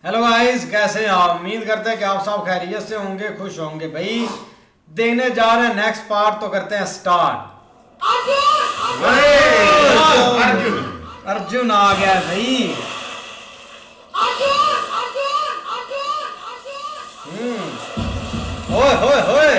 Hello guys, कैसे हैं आप? उम्मीद करते हैं कि आप सब खैरियत से होंगे, खुश होंगे। भाई देखने जा रहे हैं नेक्स्ट पार्ट, तो करते हैं स्टार्ट। अर्जुन अर्जुन आ गया है भाई। ओए होए होए,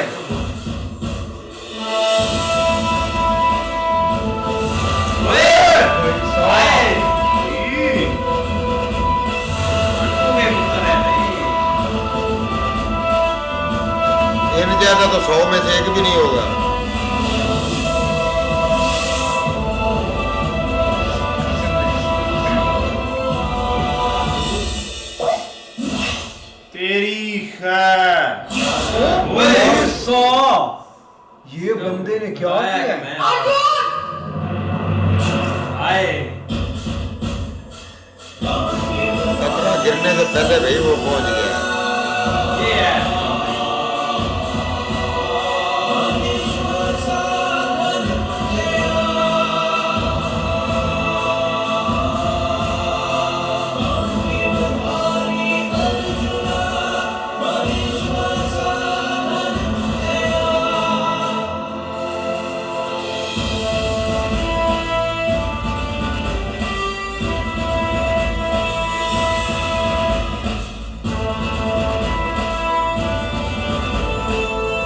इन ज्यादा तो 100 में से एक भी नहीं होगा। तेरी खैर। ये बंदे ने क्या किया? खतरा गिरने से पहले भाई वो पहुंच गया।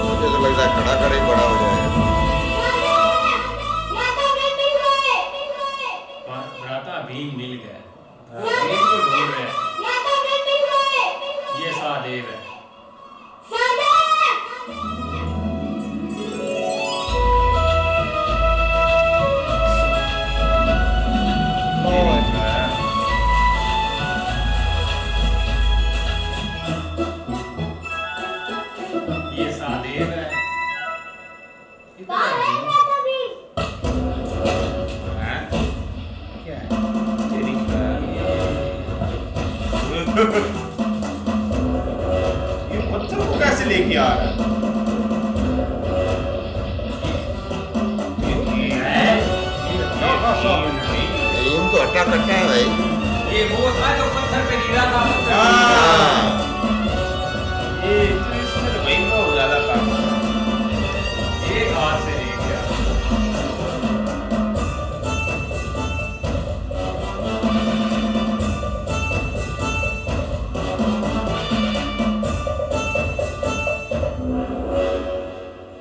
मुझे तो लगता है खड़ा खड़ा ही बड़ा हो जाएगा। भ्राता भीम मिल गया। भीम को ढूंढ रहे हैं। ये सहदेव है। ये सहदेव है। इतना क्या है? तेरी खैर। ये पत्थर को कैसे लेके आ रहा है? भीम तो हट्टा कट्टा है भाई। ये वो था जो पत्थर पे गिरा था। हाँ। ये तो इसमें तो भाई बहुत ज्यादा ताकत है। एक हाथ से ले गया।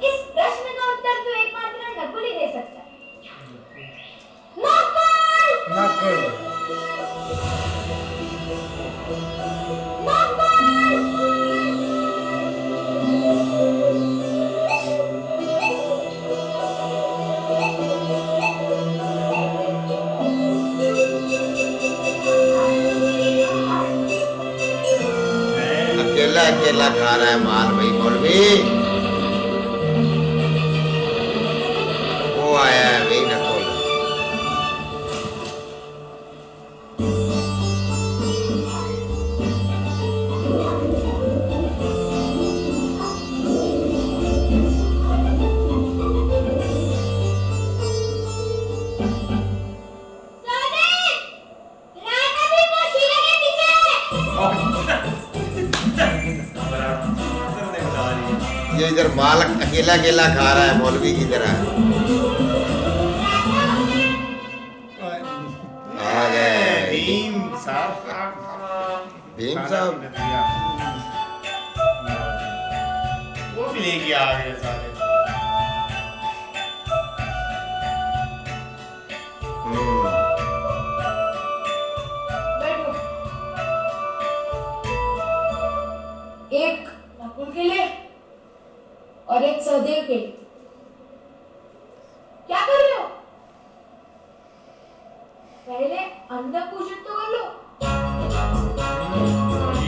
इस प्रश्न का उत्तर तो एकमात्र नकुल ही दे सकता है। नकुल! नकुल। अकेला अकेला खा रहा है माल भाई मौलवी। वो आया है भाई नकुल। सोने! राधा भी वो शीला के पीछे है। ये इधर माल अकेला अकेला खा रहा है मौलवी की तरह। आ गए भीम साहब। भीम साहब। वो भी लेके आ गए सारे। हम्म, बैठो। एक नकुल के लिए और एक सहदेव के लिए। क्या कर रहे हो? पहले अन्न पूजन तो कर लो।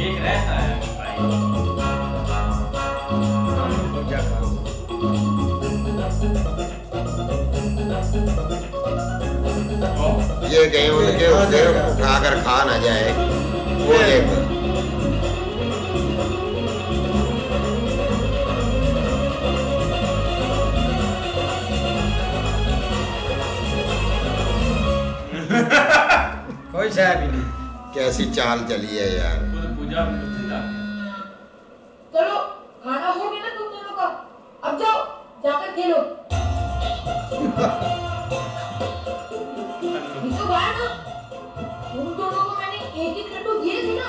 एक रहता है भाई। पूजा करो। ये कहीं उनके उसे उठाकर खा ना जाए वो देख। कोई शय भी नहीं। क्या कैसी चाल चली है यार। खुद पूजा में जिंदा चलो खाना हो गया ना तुम दोनों का, अब जाओ जाकर खेलो। ये तो गाया ना, तुम दोनों को मैंने एक एक लड्डू दिए थे ना,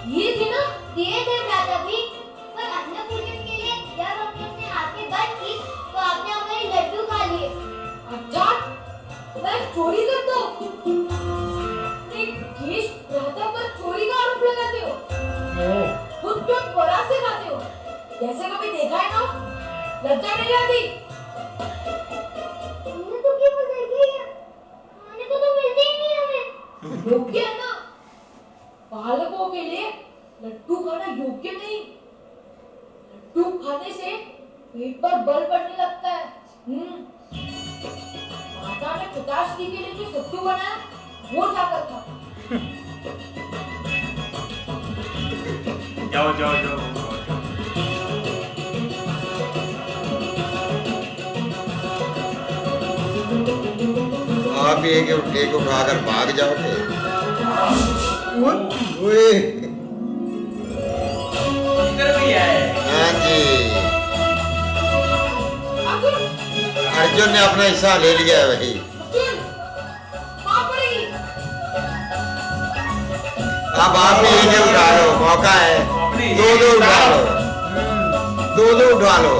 दिए थे ना? दिए थे भ्राता जी, पर अन्य पूजन के लिए जब हमने अपने हाथ में बात की तो आपने हमारे लड्डू खा लिए। अच्छा, मैं चोरी करता हूँ? केश भ्राता पर चोरी का आरोप लगाते हो, खुद तो बड़ा से खाते हो, जैसे कभी देखा है ना? लज्जा नहीं आती? हमने तो केवल देखी है, खाने को तो मिलते ही नहीं हमें। योग्य है ना? बालकों के लिए लड्डू खाना योग्य नहीं। लड्डू खाने से पेट पर बल पड़ने लगता है। माता ने पिताश्री के लिए जो सत्तू बनाया वो जाकर खा। जाओ जाओ जाओ। आप एक उठाकर भाग जाओगे। ओए इधर भी है। हाँ जी, अर्जुन, अर्जुन ने अपना हिस्सा ले लिया है भाई। अर्जुन, मार पड़ेगी। अब आप भी एक उठा लो, मौका है। दो उठा लो, दो उठा लो।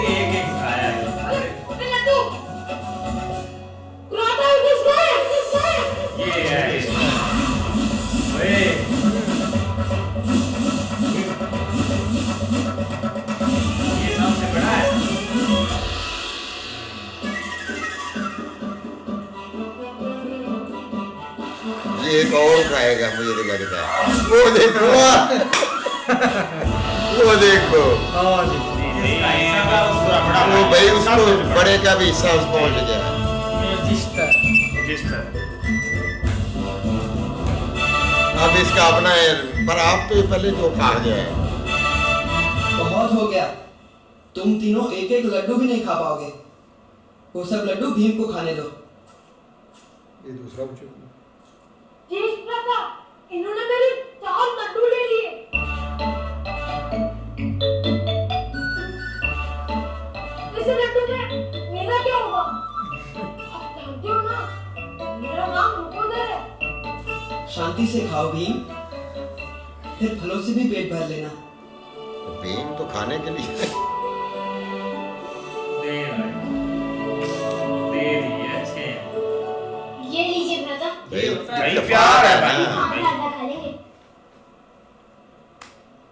एक एक खाया है। अरे लड्डू, कुराता है किसका? ये है इसमें। ओए ये सबसे बड़ा है। ये एक और उठाएगा मुझे तो लगता है। वो देखो, वो देखो, हाँ जी। इसका हिस्सा का उसका बड़ा वो भाई उसको सबसे बड़ा। बड़े का भी हिस्सा उसको पहुंच गया। जिस तरह अब इसका अपना है, पर आप तो पहले जो खा गए। बहुत हो गया, तुम तीनों एक एक लड्डू भी नहीं खा पाओगे। वो सब लड्डू भीम को खाने दो। ये दूसरा पूछो। केश भ्राता, इन्होंने मेरे 4 लड्डू ले लिए। इस लड्डू में मेरा क्या होगा? आप जानते हो ना, मेरा नाम रुकोदर है। शांति से खाओ भीम, फिर फलों से भी पेट भर लेना। भीम तो खाने के लिए। दे दिए अच्छे। ये लीजिए भ्राता। भाई भाई प्यार है भाई। आप आधा खा लेंगे।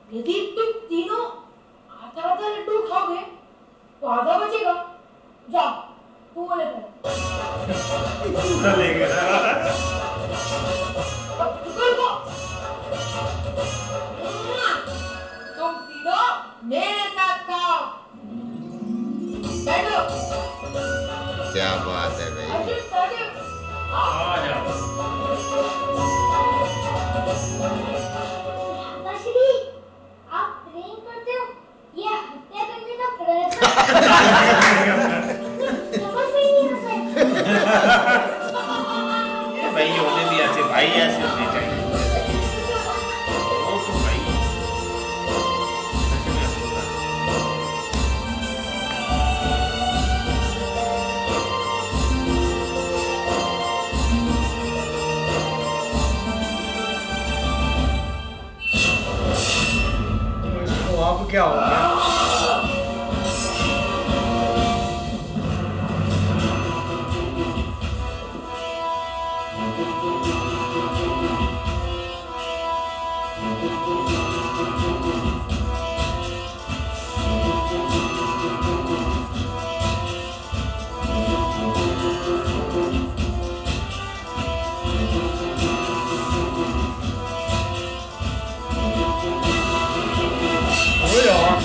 यदि तुम तीनों आधा आधा लड्डू खाओगे तो आधा बचेगा। जाओ, तू बोले पूरा लेके तुम तीनों मेरे साथ खाओ। बैठो। क्या बात है भाई। अर्जुन, ताली। आ जाओ। माताश्री, आप प्रेम करते हो या हत्या करने का प्रयत्न? समझ में नहीं आता। ये भाई होने भी ऐसे, भाई ऐसे होने चाहिए। वो तो भाई सच में ऐसा होता है। तो इसको अब क्या हो गया? हो यार।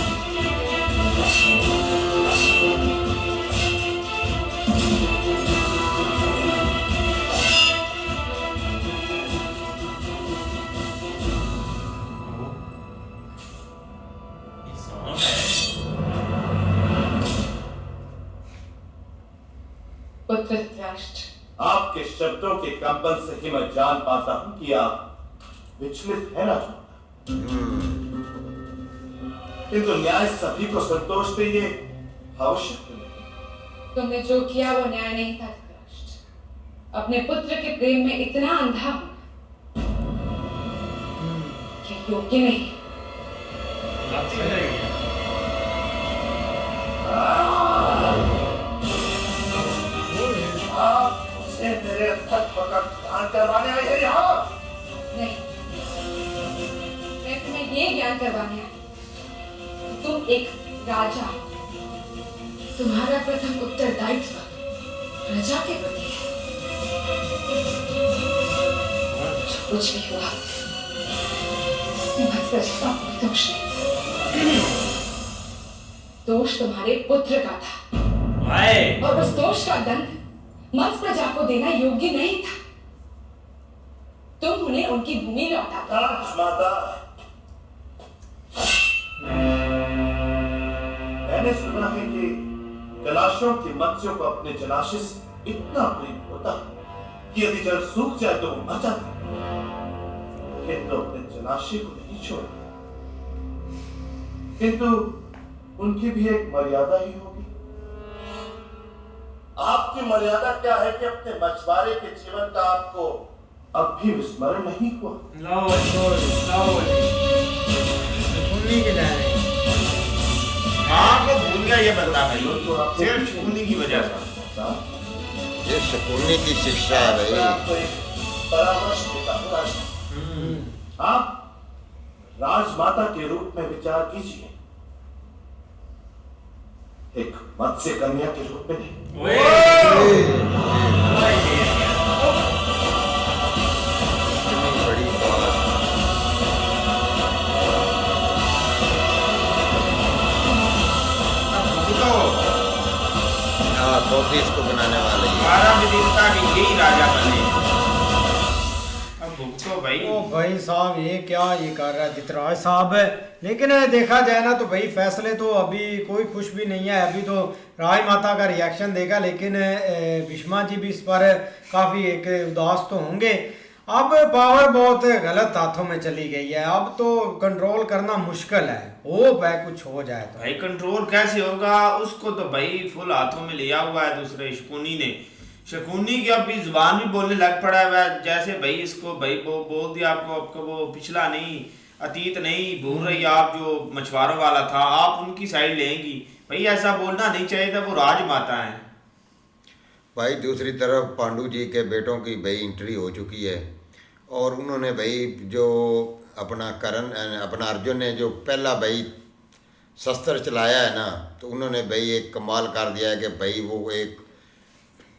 आपके शब्दों के कंपन से ही मैं जान पाता हूं कि आप विचलित है राजमाता। किंतु न्याय सभी को संतोष दे ये आवश्यक नहीं। तुमने जो किया वो न्याय नहीं था धृतराष्ट्र। अपने पुत्र के प्रेम में इतना अंधा होना क्या योग्य नहीं। आप मुझे मेरे अंतर पकड़ ध्यान करवाने आए हैं यहाँ? नहीं, मैं तुम्हें ये ज्ञान करवाने आई कि तुम एक राजा हो। तुम्हारा प्रथम उत्तरदायित्व प्रजा के प्रति है। जो कुछ भी हुआ तुम्हारी प्रजा का कोई दोष नहीं। दोष तुम्हारे पुत्र का था और उस दोष का दंड मत्स्य प्रजा को देना योग्य नहीं था। तुम उन्हें उनकी भूमि लौटा दो। राजमाता, मैंने सुना है कि जलाशयों के मत्स्यों को अपने जलाशय से इतना प्रेम होता है कि यदि जल सूख जाए तो वो मर जाते हैं, किंतु अपने जलाशय को नहीं छोड़ते। किंतु उनकी भी एक मर्यादा ही होगी। आपकी मर्यादा क्या है कि अपने मछुआरे के जीवन का आपको अब भी विस्मरण नहीं हुआ? शकुनी के लाए आपको भूल गया ये बंदा भाई, सिर्फ शकुनी की वजह से। ये शकुनी की शिक्षा है मैं भाई। आपको एक परामर्श देता हूं राजमाता। आप राजमाता के रूप में विचार कीजिए, एक मत्स्य कन्या के रूप में नहीं। इतनी बड़ी बात। हाँ, तो इसको बनाने वाले ही। हमारा विदिता भी यही राजा बने। अब भुगतो भाई। ओ भाई साहब, ये क्या ये कर रहा है धृतराज साहब। लेकिन देखा जाए ना तो भाई फैसले तो अभी कोई खुश भी नहीं है। अभी तो राजमाता का रिएक्शन देगा, लेकिन भीष्मा जी भी इस पर काफ़ी एक उदास तो होंगे। अब पावर बहुत गलत हाथों में चली गई है। अब तो कंट्रोल करना मुश्किल है। होप है कुछ हो जाए तो। भाई कंट्रोल कैसे होगा? उसको तो भाई फुल हाथों में लिया हुआ है दूसरे शकुनी ने। शकुनी की अब भी जुबान भी बोलने लग पड़ा है। जैसे भाई इसको भाई वो बोल दिया आपको वो पिछला नहीं, अतीत नहीं भूल रही आप, जो मछुआरों वाला था आप उनकी साइड लेंगी। भाई ऐसा बोलना नहीं चाहिए था, वो राजमाता है। भाई दूसरी तरफ पांडु जी के बेटों की भाई एंट्री हो चुकी है और उन्होंने भाई जो अपना अपना अर्जुन ने जो पहला भाई शस्त्र चलाया है ना, तो उन्होंने भाई एक कमाल कर दिया है कि भाई वो एक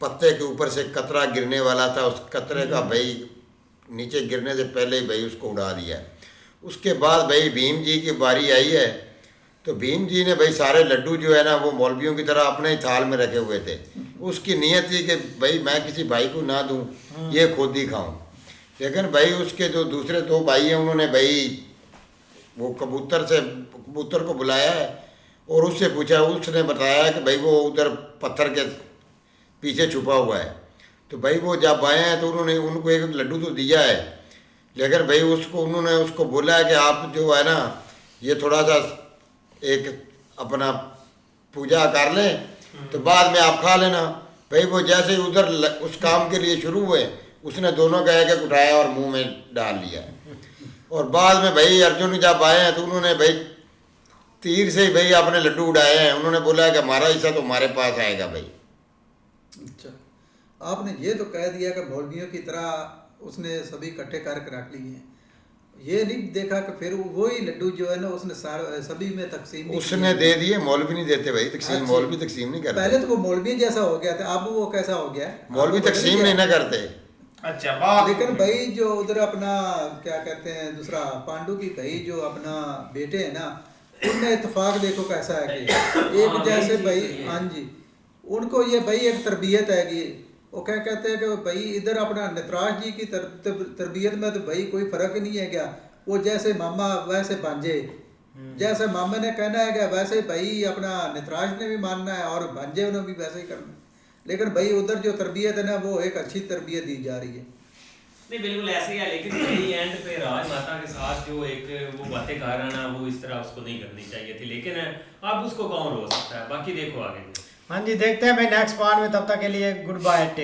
पत्ते के ऊपर से कतरा गिरने वाला था, उस कतरे का भाई नीचे गिरने से पहले ही भाई उसको उड़ा दिया। उसके बाद भाई भीम जी की बारी आई है, तो भीम जी ने भाई सारे लड्डू जो है ना वो मौलवियों की तरह अपने ही थाल में रखे हुए थे। उसकी नीयत थी कि भाई मैं किसी भाई को ना दूं, ये खुद ही खाऊं। लेकिन भाई उसके जो दूसरे दो भाई हैं उन्होंने भाई वो कबूतर को बुलाया है और उससे पूछा। उसने बताया कि भाई वो उधर पत्थर के पीछे छुपा हुआ है। तो भाई वो जब आए हैं तो उन्होंने उनको एक लड्डू तो दिया है, लेकिन भाई उन्होंने उसको बोला है कि आप जो है ना ये थोड़ा सा एक अपना पूजा कर लें तो बाद में आप खा लेना। भाई वो जैसे ही उधर उस काम के लिए शुरू हुए, उसने दोनों का एक उठाया और मुंह में डाल लिया। और बाद में भाई अर्जुन जब आए हैं तो उन्होंने भाई तीर से ही भाई अपने लड्डू उड़ाए हैं। उन्होंने बोला है कि हमारा हिस्सा तो हमारे पास आएगा भाई। अच्छा, आपने ये तो कह दिया कि मौलवियों की तरह उसने सभी इकट्ठे करके रख लिए हैं। ये नहीं देखा कि फिर वही लड्डू जो है ना उसने सभी में तकसीम उसने दे दिए, मौलवी नहीं देते भाई तकसीम। अच्छा, मौलवी तकसीम नहीं करते। पहले तो वो मौलवी जैसा हो गया था, अब वो कैसा हो गया? मौलवी तकसीम नहीं ना करते। अच्छा बात। लेकिन भाई जो उधर अपना क्या कहते हैं दूसरा पांडु की भाई जो अपना बेटे है ना, उनमें इत्तेफाक देखो कैसा है कि एक जैसे भाई, हाँ जी, उनको ये भाई एक तरबियत है कि वो क्या कहते हैं कि भाई इधर अपना नटराज जी की तरबियत में तो भाई कोई फर्क ही नहीं है क्या। वो जैसे मामा वैसे भांजे, जैसे मामा ने कहना है क्या वैसे भाई अपना नटराज ने भी मानना है और भांजे ने भी वैसे ही करना। लेकिन भाई उधर जो तरबियत है ना वो एक अच्छी तरबियत दी जा रही है। नहीं बिल्कुल ऐसे ही है, लेकिन यही एंड पे राजमाता के साथ जो एक वो बातें कर रहा ना, वो इस तरह उसको नहीं करनी चाहिए थी, लेकिन अब उसको कौन रोक सकता है। बाकी देखो आगे। हाँ जी, देखते हैं भाई नेक्स्ट पार्ट में, तब तक के लिए गुड बाय, टेक।